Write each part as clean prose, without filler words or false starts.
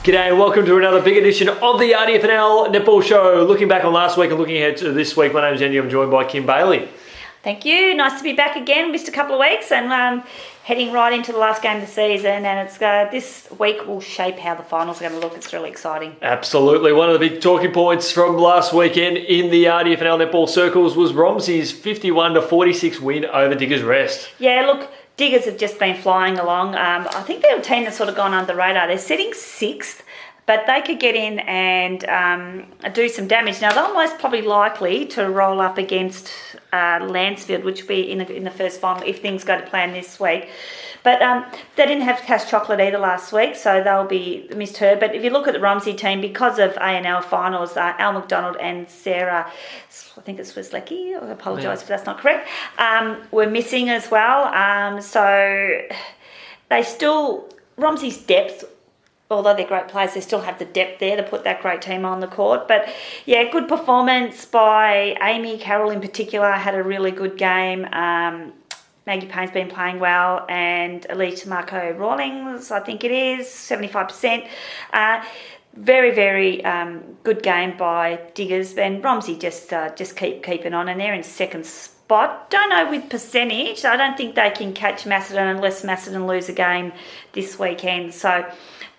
G'day and welcome to another big edition of the RDFNL Netball Show. Looking back on last week and looking ahead to this week, my name's Yeendy. I'm joined by Kim Bailey. Thank you. Nice to be back again. Missed a couple of weeks and heading right into the last game of the season. And it's this week will shape how the finals are going to look. It's really exciting. Absolutely. One of the big talking points from last weekend in the RDFNL Netball circles was Romsey's 51-46 win over Diggers Rest. Yeah, look, Diggers have just been flying along. I think they're a team that's sort of gone under the radar. They're sitting sixth, but they could get in and do some damage. Now, they're most probably likely to roll up against Lansfield, which will be in the first final if things go to plan this week. But they didn't have Cash Chocolate either last week, so they'll be missed her. But if you look at the Romsey team, because of ANL finals, Al McDonald and Sarah, I think it's Swislecki, I apologise if that's not correct, were missing as well. So they still, Romsey's depth, although they're great players, they still have the depth there to put that great team on the court. But yeah, good performance by Amy Carroll in particular, had a really good game. Maggie Payne's been playing well, and Elite Marco Rawlings, I think it is, 75%. Very, very good game by Diggers. And Romsey just keeping on, and they're in second spot. Don't know with percentage. I don't think they can catch Macedon unless Macedon lose a game this weekend. So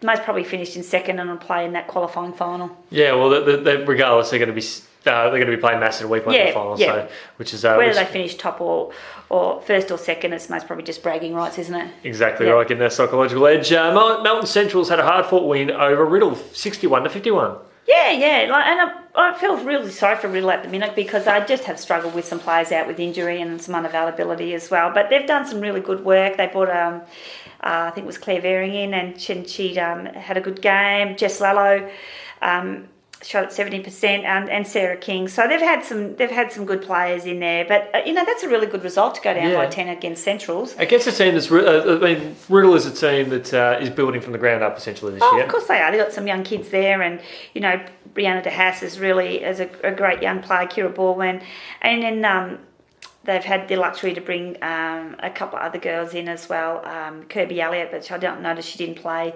most probably finished in second and will play in that qualifying final. Yeah, well, regardless, they're going to be playing Macedon week one in the final. Yeah. So, which is whether they finish top or first or second, it's most probably just bragging rights, isn't it? Exactly right, getting their psychological edge. Melton Central's had a hard-fought win over Riddle, 61-51. Yeah, I feel really sorry for Riddle at the minute because I just have struggled with some players out with injury and some unavailability as well. But they've done some really good work. They brought I think it was Claire Varing in, and she'd had a good game. Jess Lallo shot at 70%, and Sarah King. So they've had some good players in there. But that's a really good result to go down by 10 against Centrals. Against a team that's Riddle is a team that is building from the ground up essentially this year. Of course they are. They've got some young kids there, and Brianna DeHaas is a great young player. Kira Baldwin, and then. They've had the luxury to bring a couple of other girls in as well. Kirby Elliott, but I don't notice she didn't play.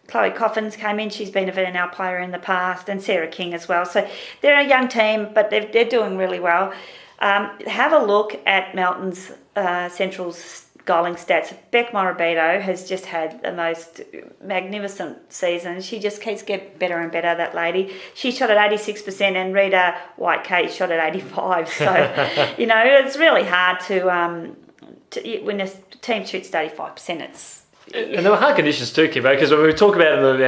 Chloe Coffins came in. She's been a VNL player in the past, and Sarah King as well. So they're a young team, but they're doing really well. Have a look at Melton's Central's goaling stats. Beck Morabito has just had the most magnificent season. She just keeps getting better and better, that lady. She shot at 86%, and Rita White-Kate shot at 85%. So, it's really hard to when a team shoots 85%, it's... And there were hard conditions too, Kimbo, because when we talk about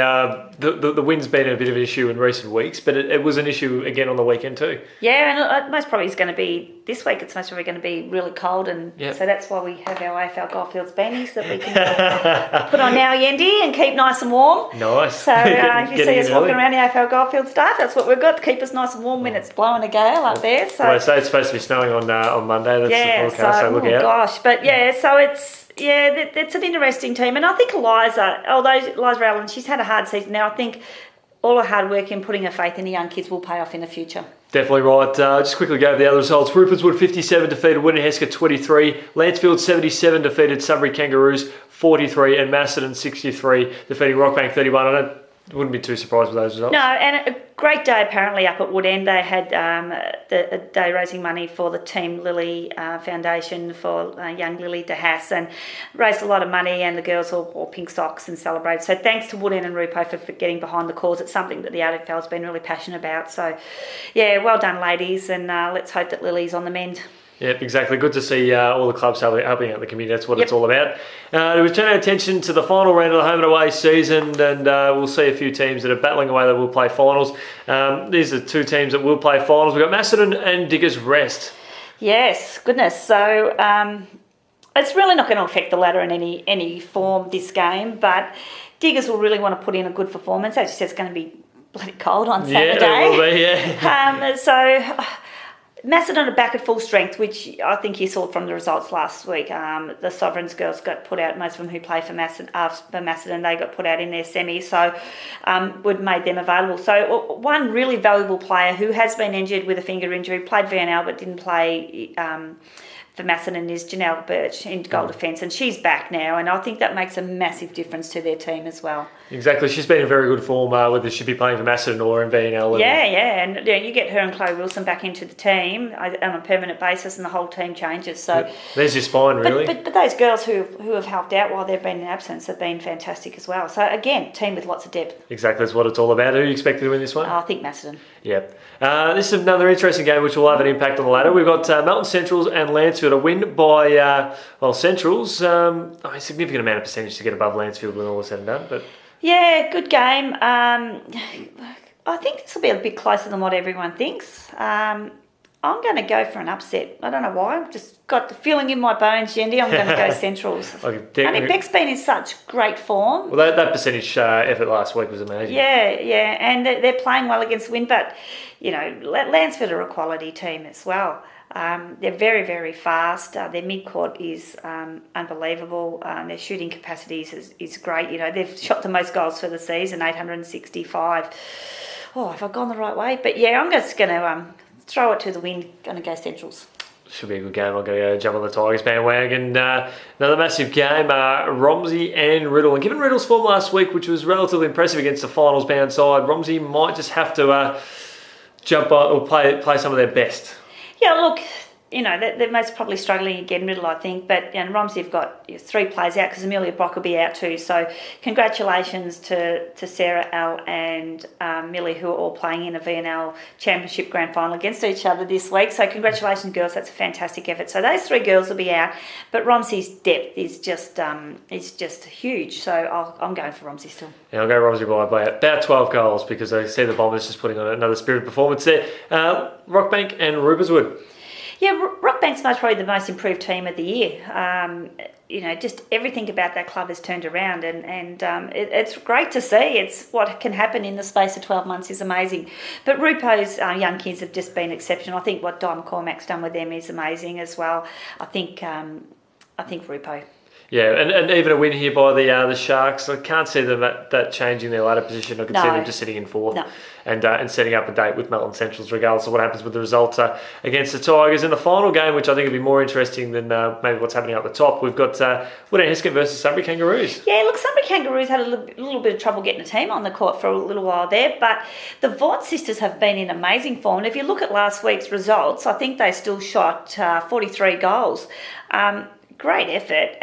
the wind's been a bit of an issue in recent weeks, but it was an issue again on the weekend too. Yeah, and most probably it's going to be this week. It's most probably going to be really cold, and so that's why we have our AFL Goldfields beanies that we can put on now, Yeendy, and keep nice and warm. Nice. So if you see us walking around the AFL Goldfield staff, that's what we've got to keep us nice and warm when it's blowing a gale up there. So it's supposed to be snowing on Monday. That's the forecast. So look out. Gosh, but so it's. Yeah, it's an interesting team. And I think Eliza Allen, she's had a hard season now. I think all her hard work in putting her faith in the young kids will pay off in the future. Definitely right. Just quickly go over the other results. Rupertswood 57 defeated Winneheska 23. Lansfield 77 defeated Sudbury Kangaroos 43. And Macedon 63 defeating Rockbank 31. I wouldn't be too surprised with those results. No, and a great day apparently up at Woodend. They had a day raising money for the Team Lily Foundation for young Lily DeHaas, and raised a lot of money, and the girls all wore pink socks and celebrated. So thanks to Woodend and Rupo for getting behind the cause. It's something that the RDFL's been really passionate about. So, well done, ladies, and let's hope that Lily's on the mend. Yep, exactly. Good to see all the clubs helping out the community. That's what it's all about. We turn our attention to the final round of the home and away season, and we'll see a few teams that are battling away that will play finals. These are two teams that will play finals. We've got Macedon and Diggers Rest. Yes, goodness. So it's really not going to affect the ladder in any form this game, but Diggers will really want to put in a good performance. As you said, it's going to be bloody cold on Saturday. Yeah, it will be, So Macedon are back at full strength, which I think you saw from the results last week. The Sovereigns girls got put out, most of them who play for Macedon, they got put out in their semi, so would made them available. So one really valuable player who has been injured with a finger injury, played VNL but didn't play Macedon is Janelle Birch in goal defence, and she's back now, and I think that makes a massive difference to their team as well. Exactly, she's been in very good form, whether she be playing for Macedon or in VNL level. Yeah, and you get her and Chloe Wilson back into the team on a permanent basis, and the whole team changes. So there's your spine, really. But those girls who have helped out while they've been in absence have been fantastic as well. So again, team with lots of depth. Exactly, that's what it's all about. Who are you expected to win this one? I think Macedon. Yep. This is another interesting game which will have an impact on the ladder. We've got Melton Centrals and Lancefield. A win by Centrals. A significant amount of percentage to get above Lancefield when all is said and done. But yeah, good game. I think this will be a bit closer than what everyone thinks. I'm going to go for an upset. I don't know why. I've just got the feeling in my bones, Yeendy. I'm going to go Centrals. Beck's been in such great form. Well, that percentage effort last week was amazing. Yeah, and they're playing well against Wind, but, Lansford are a quality team as well. They're very, very fast. Their mid-court is unbelievable. Their shooting capacities is great. They've shot the most goals for the season, 865. Oh, have I gone the right way? But, yeah, I'm just going to throw it to the wind. Going to go Centrals. Should be a good game. I'm going to go jump on the Tigers bandwagon. Another massive game, Romsey and Riddle. And given Riddle's form last week, which was relatively impressive against the finals bound side, Romsey might just have to jump on or play some of their best. Yeah, look, they're most probably struggling again, Riddle, I think. But Romsey have got 3 players out because Amelia Brock will be out too. So congratulations to Sarah L and Millie, who are all playing in a VNL Championship Grand Final against each other this week. So congratulations, girls. That's a fantastic effort. So those 3 girls will be out. But Romsey's depth is just huge. So I'm going for Romsey still. Yeah, I'll go Romsey by about 12 goals because I see the Bombers just putting on another spirited performance there. Rockbank and Ruberswood. Yeah, Rockbank's probably the most improved team of the year. Just everything about that club has turned around, and it's great to see. It's what can happen in the space of 12 months is amazing. But Rupo's young kids have just been exceptional. I think what Di McCormack's done with them is amazing as well. I think Rupo. Yeah, and even a win here by the Sharks. I can't see them that changing their ladder position. I could see them just sitting in 4th and setting up a date with Melton Centrals, regardless of what happens with the result against the Tigers. In the final game, which I think would be more interesting than maybe what's happening up the top, we've got Woodend Heskin versus Sunbury Kangaroos. Yeah, look, Sunbury Kangaroos had a little bit of trouble getting a team on the court for a little while there, but the Vaught sisters have been in amazing form. And if you look at last week's results, I think they still shot 43 goals. Great effort.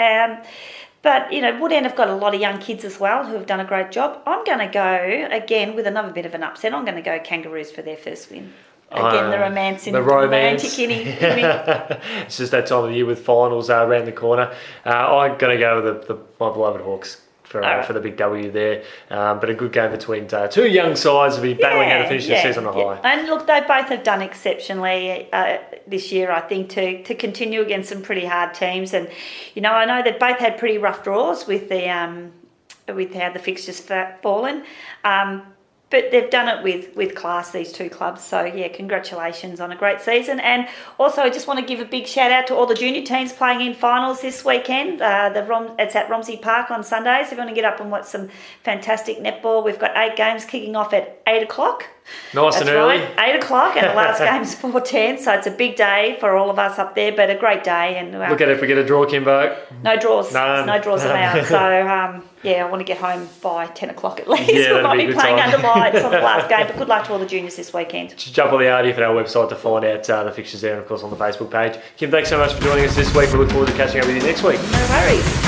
But, Woodend have got a lot of young kids as well who have done a great job. I'm going to go, again, with another bit of an upset. I'm going to go Kangaroos for their first win. Again, the romance in the romantic inning. It's just that time of the year with finals around the corner. I'm going to go with my beloved Hawks for the big W there. But a good game between 2 young sides will be battling out to finish the season on a high. And look, they both have done exceptionally this year, I think, to continue against some pretty hard teams. And, I know they've both had pretty rough draws with how the fixtures fallen. But they've done it with class, these 2 clubs. So, yeah, congratulations on a great season. And also, I just want to give a big shout out to all the junior teams playing in finals this weekend. It's at Romsey Park on Sundays. If you want to get up and watch some fantastic netball, we've got 8 games kicking off at 8 o'clock. Nice and early. 8 o'clock, and the last game's 4:10, so it's a big day for all of us up there, but a great day. And look at it, if we get a draw, Kimbo. No draws. No draws allowed. So, I want to get home by 10 o'clock at least. We'll not be playing under lights on the last game, but good luck to all the juniors this weekend. Just jump on the RDFNL website to find out the fixtures there, and of course on the Facebook page. Kim, thanks so much for joining us this week. We look forward to catching up with you next week. No worries.